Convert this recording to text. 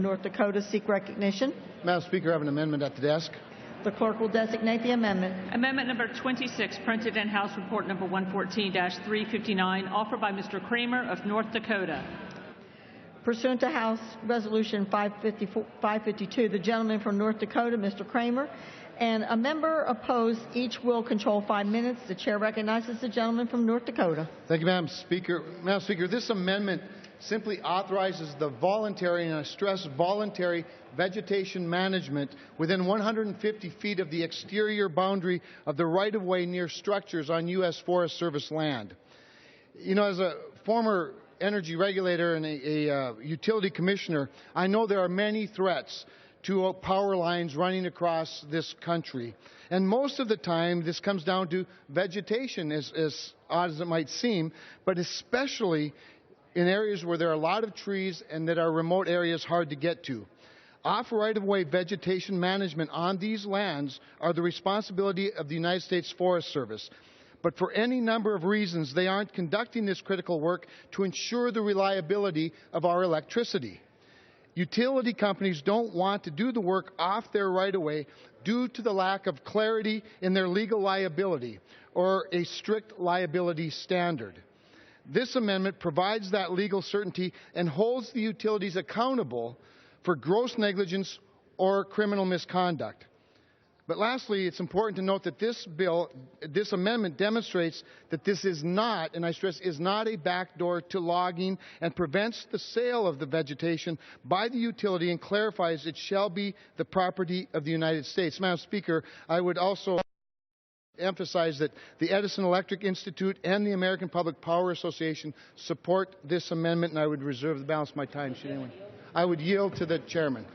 North Dakota seek recognition. Madam Speaker, I have an amendment at the desk. The clerk will designate the amendment. Amendment number 26, printed in House Report number 114-359, offered by Mr. Cramer of North Dakota. Pursuant to House Resolution 552, the gentleman from North Dakota, Mr. Cramer, and a member opposed. Each will control 5 minutes. The chair recognizes the gentleman from North Dakota. Thank you, Madam Speaker. Madam Speaker, this amendment simply authorizes the voluntary, and I stress voluntary, vegetation management within 150 feet of the exterior boundary of the right-of-way near structures on U.S. Forest Service land. You know, as a former energy regulator and a utility commissioner, I know there are many threats to power lines running across this country. And most of the time, this comes down to vegetation, as odd as it might seem, but especially in areas where there are a lot of trees and that are remote areas hard to get to. Off right-of-way vegetation management on these lands are the responsibility of the United States Forest Service. But for any number of reasons, they aren't conducting this critical work to ensure the reliability of our electricity. Utility companies don't want to do the work off their right-of-way due to the lack of clarity in their legal liability or a strict liability standard. This amendment provides that legal certainty and holds the utilities accountable for gross negligence or criminal misconduct. But lastly, it's important to note that this amendment demonstrates that this is not, and I stress, is not a backdoor to logging and prevents the sale of the vegetation by the utility and clarifies it shall be the property of the United States. Madam Speaker, I would also emphasize that the Edison Electric Institute and the American Public Power Association support this amendment, and I would reserve the balance of my time should anyone. I would yield to the chairman.